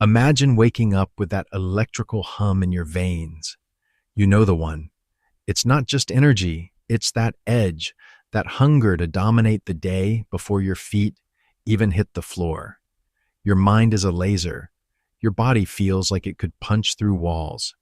Imagine waking up with that electrical hum in your veins. You know the one. It's not just energy, it's that edge, that hunger to dominate the day before your feet even hit the floor. Your mind is a laser. Your body feels like it could punch through walls.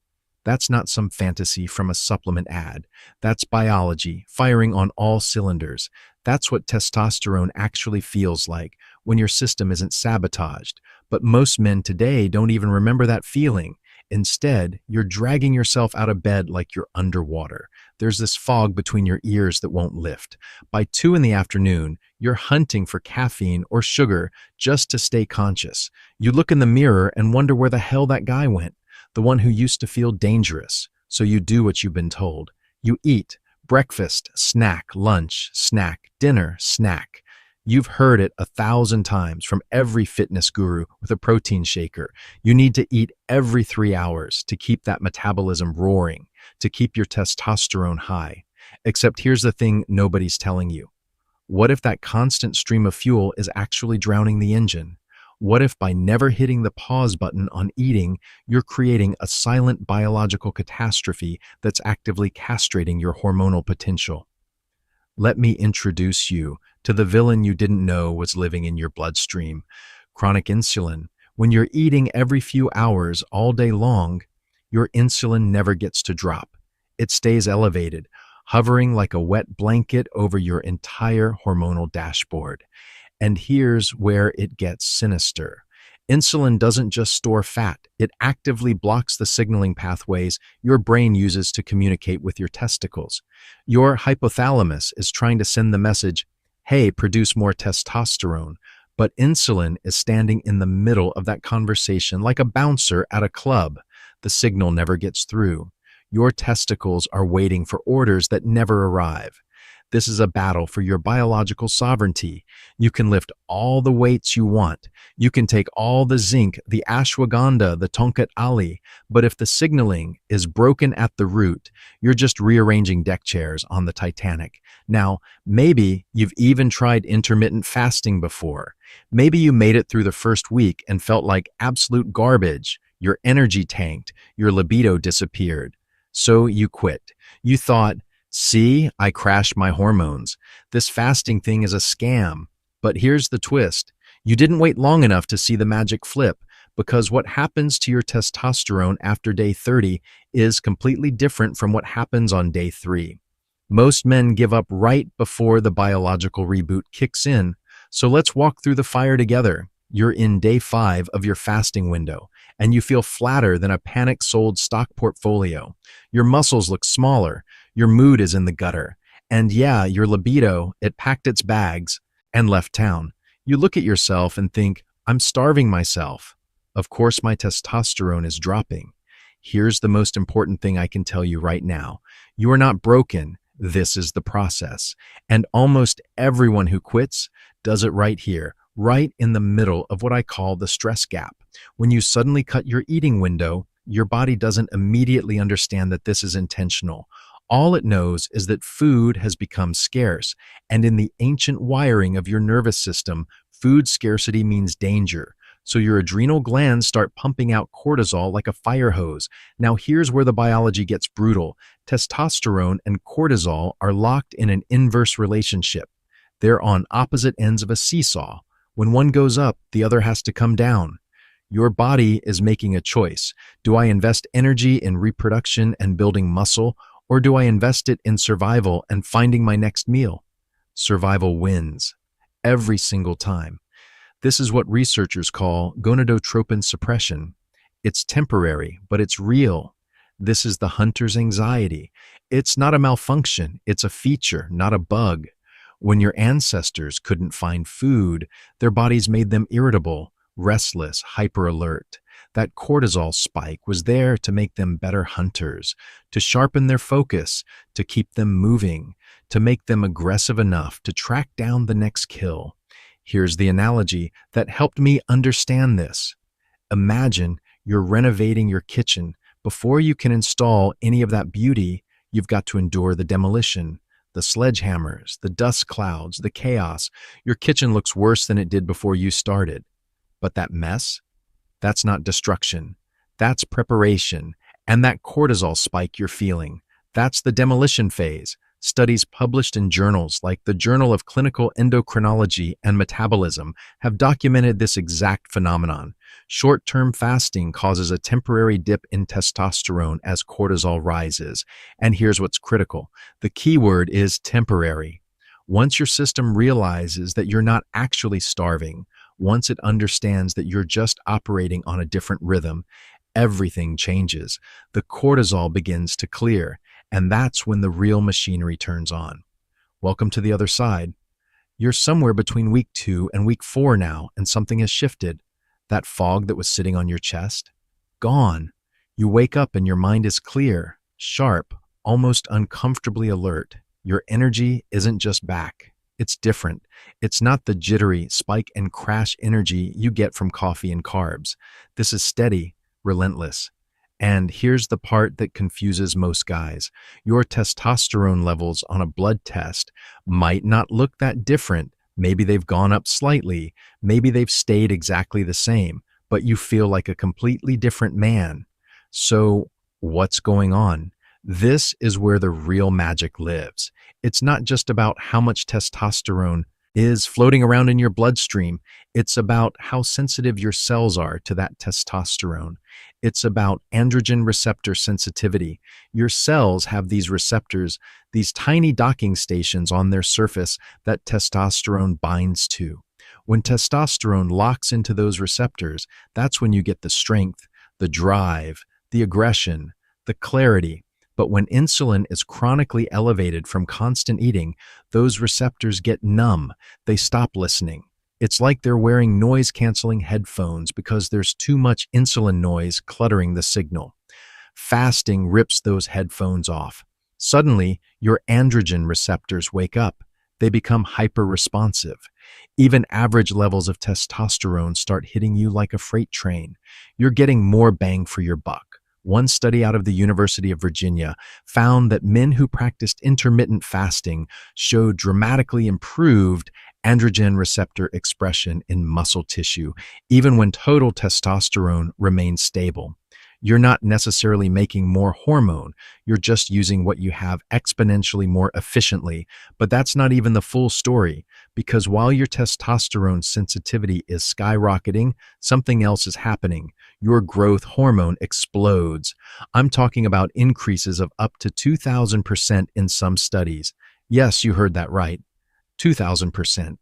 That's not some fantasy from a supplement ad. That's biology, firing on all cylinders. That's what testosterone actually feels like when your system isn't sabotaged. But most men today don't even remember that feeling. Instead, you're dragging yourself out of bed like you're underwater. There's this fog between your ears that won't lift. By 2 in the afternoon, you're hunting for caffeine or sugar just to stay conscious. You look in the mirror and wonder where the hell that guy went, the one who used to feel dangerous. So you do what you've been told. You eat breakfast, snack, lunch, snack, dinner, snack. You've heard it 1,000 times from every fitness guru with a protein shaker. You need to eat every 3 hours to keep that metabolism roaring, to keep your testosterone high. Except here's the thing nobody's telling you. What if that constant stream of fuel is actually drowning the engine? What if by never hitting the pause button on eating, you're creating a silent biological catastrophe that's actively castrating your hormonal potential? Let me introduce you to the villain you didn't know was living in your bloodstream. Chronic insulin. When you're eating every few hours all day long, your insulin never gets to drop. It stays elevated, hovering like a wet blanket over your entire hormonal dashboard. And here's where it gets sinister. Insulin doesn't just store fat, it actively blocks the signaling pathways your brain uses to communicate with your testicles. Your hypothalamus is trying to send the message, hey, produce more testosterone, but insulin is standing in the middle of that conversation like a bouncer at a club. The signal never gets through. Your testicles are waiting for orders that never arrive. This is a battle for your biological sovereignty. You can lift all the weights you want. You can take all the zinc, the ashwagandha, the tonkat ali, but if the signaling is broken at the root, you're just rearranging deck chairs on the Titanic. Now, maybe you've even tried intermittent fasting before. Maybe you made it through the first week and felt like absolute garbage. Your energy tanked, your libido disappeared. So you quit. You thought, see, I crashed my hormones. This fasting thing is a scam. But here's the twist. You didn't wait long enough to see the magic flip, because what happens to your testosterone after day 30 is completely different from what happens on day 3. Most men give up right before the biological reboot kicks in. So let's walk through the fire together. You're in day 5 of your fasting window, and you feel flatter than a panic-sold stock portfolio. Your muscles look smaller. Your mood is in the gutter. And yeah, your libido, it packed its bags and left town. You look at yourself and think, I'm starving myself. Of course, my testosterone is dropping. Here's the most important thing I can tell you right now. You are not broken. This is the process. And almost everyone who quits does it right here, right in the middle of what I call the stress gap. When you suddenly cut your eating window, your body doesn't immediately understand that this is intentional. All it knows is that food has become scarce, and in the ancient wiring of your nervous system, food scarcity means danger. So your adrenal glands start pumping out cortisol like a fire hose. Now here's where the biology gets brutal. Testosterone and cortisol are locked in an inverse relationship. They're on opposite ends of a seesaw. When one goes up, the other has to come down. Your body is making a choice. Do I invest energy in reproduction and building muscle, or do I invest it in survival and finding my next meal? Survival wins. Every single time. This is what researchers call gonadotropin suppression. It's temporary, but it's real. This is the hunter's anxiety. It's not a malfunction. It's a feature, not a bug. When your ancestors couldn't find food, their bodies made them irritable, restless, hyper-alert. That cortisol spike was there to make them better hunters, to sharpen their focus, to keep them moving, to make them aggressive enough to track down the next kill. Here's the analogy that helped me understand this. Imagine you're renovating your kitchen. Before you can install any of that beauty, you've got to endure the demolition, the sledgehammers, the dust clouds, the chaos. Your kitchen looks worse than it did before you started. But that mess? That's not destruction. That's preparation. And that cortisol spike you're feeling, that's the demolition phase. Studies published in journals like the Journal of Clinical Endocrinology and Metabolism have documented this exact phenomenon. Short-term fasting causes a temporary dip in testosterone as cortisol rises. And here's what's critical. The key word is temporary. Once your system realizes that you're not actually starving, once it understands that you're just operating on a different rhythm, everything changes. The cortisol begins to clear, and that's when the real machinery turns on. Welcome to the other side. You're somewhere between week 2 and week 4 now, and something has shifted. That fog that was sitting on your chest? Gone. You wake up and your mind is clear, sharp, almost uncomfortably alert. Your energy isn't just back. It's different. It's not the jittery, spike and crash energy you get from coffee and carbs. This is steady, relentless. And here's the part that confuses most guys. Your testosterone levels on a blood test might not look that different. Maybe they've gone up slightly. Maybe they've stayed exactly the same, but you feel like a completely different man. So what's going on? This is where the real magic lives. It's not just about how much testosterone is floating around in your bloodstream. It's about how sensitive your cells are to that testosterone. It's about androgen receptor sensitivity. Your cells have these receptors, these tiny docking stations on their surface that testosterone binds to. When testosterone locks into those receptors, that's when you get the strength, the drive, the aggression, the clarity. But when insulin is chronically elevated from constant eating, those receptors get numb. They stop listening. It's like they're wearing noise-canceling headphones because there's too much insulin noise cluttering the signal. Fasting rips those headphones off. Suddenly, your androgen receptors wake up. They become hyper-responsive. Even average levels of testosterone start hitting you like a freight train. You're getting more bang for your buck. One study out of the University of Virginia found that men who practiced intermittent fasting showed dramatically improved androgen receptor expression in muscle tissue, even when total testosterone remained stable. You're not necessarily making more hormone, you're just using what you have exponentially more efficiently. But that's not even the full story, because while your testosterone sensitivity is skyrocketing, something else is happening. Your growth hormone explodes. I'm talking about increases of up to 2,000% in some studies. Yes, you heard that right. 2,000%.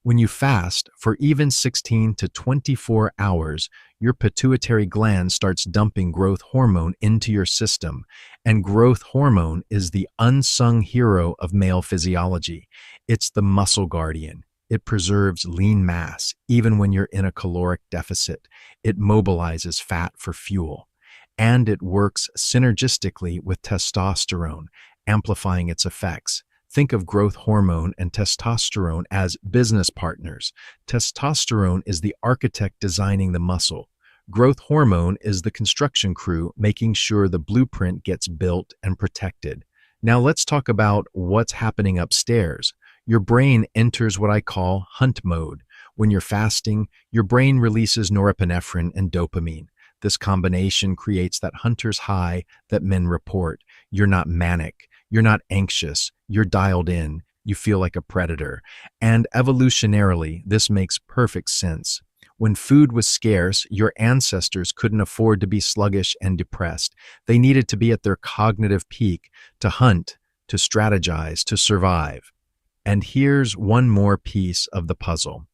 When you fast for even 16 to 24 hours, your pituitary gland starts dumping growth hormone into your system, and growth hormone is the unsung hero of male physiology. It's the muscle guardian. It preserves lean mass, even when you're in a caloric deficit. It mobilizes fat for fuel. And it works synergistically with testosterone, amplifying its effects. Think of growth hormone and testosterone as business partners. Testosterone is the architect designing the muscle. Growth hormone is the construction crew making sure the blueprint gets built and protected. Now let's talk about what's happening upstairs. Your brain enters what I call hunt mode. When you're fasting, your brain releases norepinephrine and dopamine. This combination creates that hunter's high that men report. You're not manic. You're not anxious. You're dialed in. You feel like a predator. And evolutionarily, this makes perfect sense. When food was scarce, your ancestors couldn't afford to be sluggish and depressed. They needed to be at their cognitive peak to hunt, to strategize, to survive. And here's one more piece of the puzzle.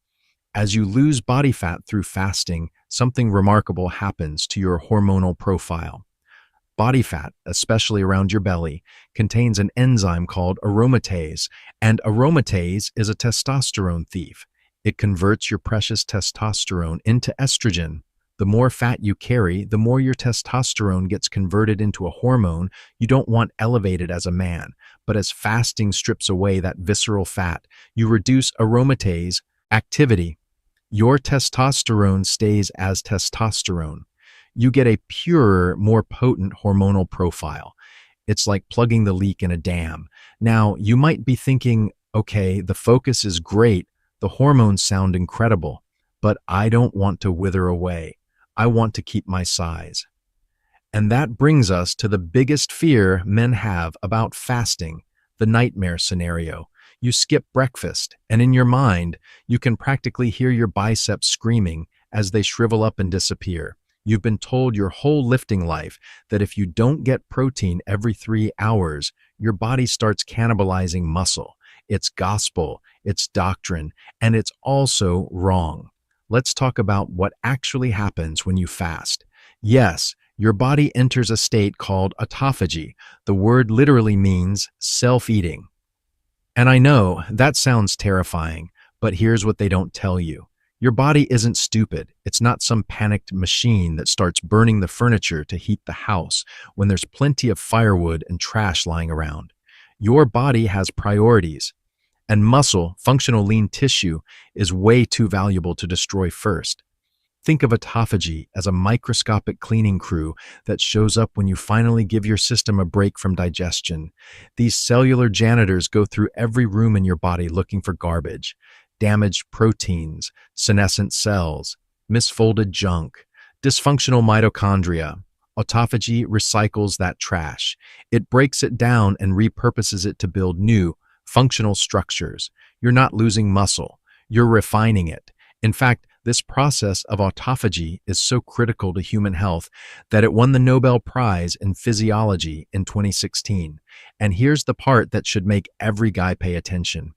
As you lose body fat through fasting, something remarkable happens to your hormonal profile. Body fat, especially around your belly, contains an enzyme called aromatase, and aromatase is a testosterone thief. It converts your precious testosterone into estrogen. The more fat you carry, the more your testosterone gets converted into a hormone you don't want elevated as a man. But as fasting strips away that visceral fat, you reduce aromatase activity. Your testosterone stays as testosterone. You get a purer, more potent hormonal profile. It's like plugging the leak in a dam. Now, you might be thinking, okay, the focus is great, the hormones sound incredible, but I don't want to wither away. I want to keep my size. And that brings us to the biggest fear men have about fasting, the nightmare scenario. You skip breakfast, and in your mind, you can practically hear your biceps screaming as they shrivel up and disappear. You've been told your whole lifting life that if you don't get protein every 3 hours, your body starts cannibalizing muscle. It's gospel, it's doctrine, and it's also wrong. Let's talk about what actually happens when you fast. Yes, your body enters a state called autophagy. The word literally means self-eating. And I know that sounds terrifying, but here's what they don't tell you. Your body isn't stupid. It's not some panicked machine that starts burning the furniture to heat the house when there's plenty of firewood and trash lying around. Your body has priorities, and muscle, functional lean tissue, is way too valuable to destroy first. Think of autophagy as a microscopic cleaning crew that shows up when you finally give your system a break from digestion. These cellular janitors go through every room in your body looking for garbage, damaged proteins, senescent cells, misfolded junk, dysfunctional mitochondria. Autophagy recycles that trash. It breaks it down and repurposes it to build new, functional structures. You're not losing muscle, you're refining it. In fact, this process of autophagy is so critical to human health that it won the Nobel Prize in Physiology in 2016. And here's the part that should make every guy pay attention.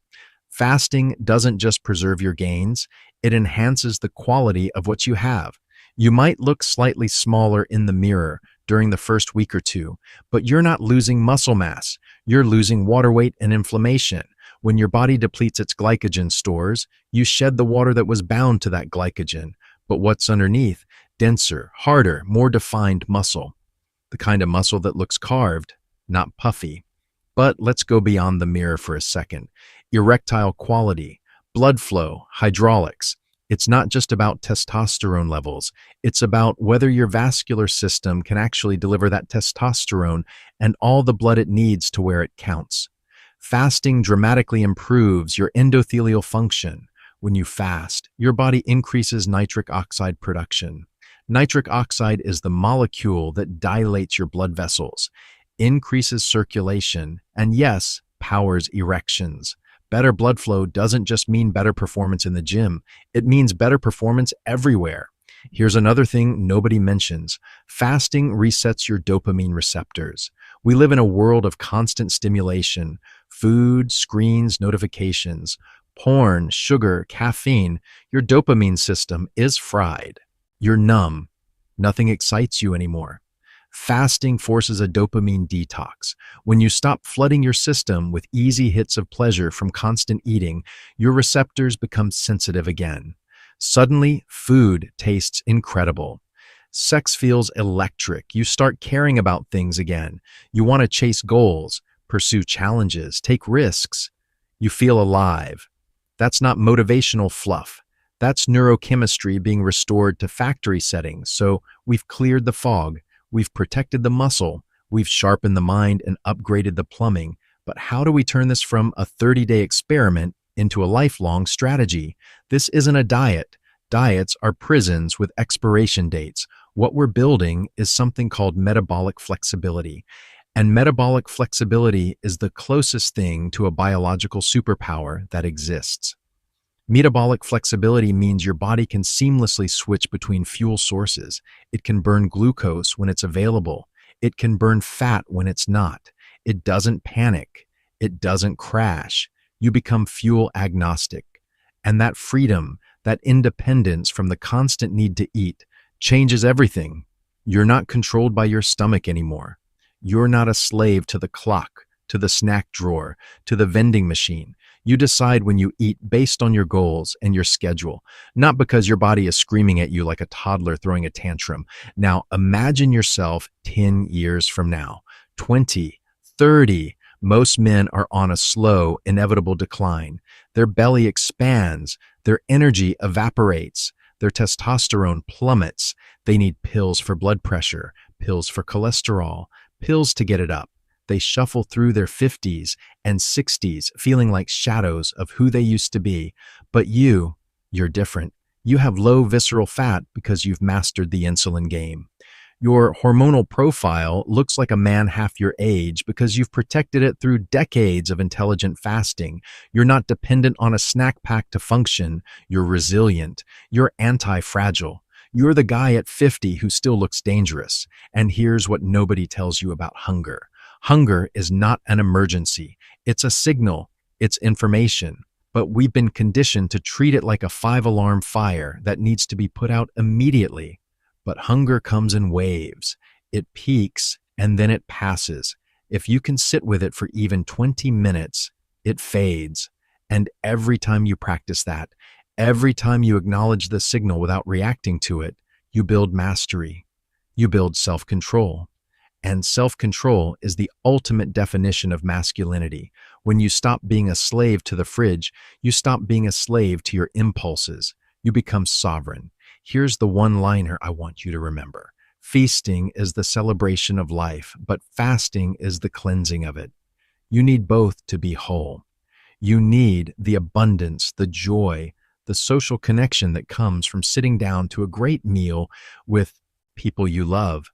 Fasting doesn't just preserve your gains, it enhances the quality of what you have. You might look slightly smaller in the mirror during the first week or two, but you're not losing muscle mass. You're losing water weight and inflammation. When your body depletes its glycogen stores, you shed the water that was bound to that glycogen. But what's underneath? Denser, harder, more defined muscle. The kind of muscle that looks carved, not puffy. But let's go beyond the mirror for a second. Erectile quality, blood flow, hydraulics. It's not just about testosterone levels. It's about whether your vascular system can actually deliver that testosterone and all the blood it needs to where it counts. Fasting dramatically improves your endothelial function. When you fast, your body increases nitric oxide production. Nitric oxide is the molecule that dilates your blood vessels, increases circulation, and yes, powers erections. Better blood flow doesn't just mean better performance in the gym, it means better performance everywhere. Here's another thing nobody mentions. Fasting resets your dopamine receptors. We live in a world of constant stimulation, food, screens, notifications, porn, sugar, caffeine. Your dopamine system is fried. You're numb. Nothing excites you anymore. Fasting forces a dopamine detox. When you stop flooding your system with easy hits of pleasure from constant eating, your receptors become sensitive again. Suddenly, food tastes incredible. Sex feels electric. You start caring about things again. You want to chase goals, pursue challenges, take risks. You feel alive. That's not motivational fluff. That's neurochemistry being restored to factory settings. So we've cleared the fog. We've protected the muscle, we've sharpened the mind and upgraded the plumbing, but how do we turn this from a 30-day experiment into a lifelong strategy? This isn't a diet. Diets are prisons with expiration dates. What we're building is something called metabolic flexibility. And metabolic flexibility is the closest thing to a biological superpower that exists. Metabolic flexibility means your body can seamlessly switch between fuel sources. It can burn glucose when it's available. It can burn fat when it's not. It doesn't panic. It doesn't crash. You become fuel agnostic. And that freedom, that independence from the constant need to eat, changes everything. You're not controlled by your stomach anymore. You're not a slave to the clock, to the snack drawer, to the vending machine. You decide when you eat based on your goals and your schedule, not because your body is screaming at you like a toddler throwing a tantrum. Now, imagine yourself 10 years from now, 20, 30. Most men are on a slow, inevitable decline. Their belly expands, their energy evaporates, their testosterone plummets. They need pills for blood pressure, pills for cholesterol, pills to get it up. They shuffle through their 50s and 60s feeling like shadows of who they used to be. But you're different. You have low visceral fat because you've mastered the insulin game. Your hormonal profile looks like a man half your age because you've protected it through decades of intelligent fasting. You're not dependent on a snack pack to function. You're resilient. You're anti-fragile. You're the guy at 50 who still looks dangerous. And here's what nobody tells you about hunger. Hunger is not an emergency. It's a signal. It's information. But we've been conditioned to treat it like a five-alarm fire that needs to be put out immediately. But hunger comes in waves. It peaks and then it passes. If you can sit with it for even 20 minutes, it fades. And every time you practice that, every time you acknowledge the signal without reacting to it, you build mastery. You build self-control. And self-control is the ultimate definition of masculinity. When you stop being a slave to the fridge, you stop being a slave to your impulses. You become sovereign. Here's the one-liner I want you to remember. Feasting is the celebration of life, but fasting is the cleansing of it. You need both to be whole. You need the abundance, the joy, the social connection that comes from sitting down to a great meal with people you love.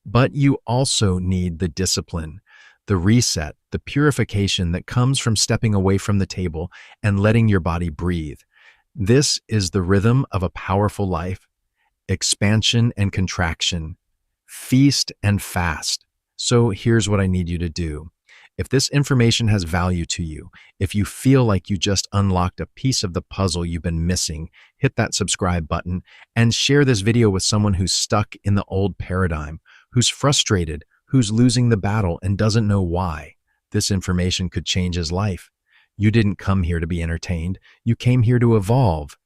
But you also need the discipline, the reset, the purification that comes from stepping away from the table and letting your body breathe. This is the rhythm of a powerful life: expansion and contraction, feast and fast. So here's what I need you to do. If this information has value to you, if you feel like you just unlocked a piece of the puzzle you've been missing, hit that subscribe button and share this video with someone who's stuck in the old paradigm, who's frustrated, who's losing the battle and doesn't know why. This information could change his life. You didn't come here to be entertained. You came here to evolve.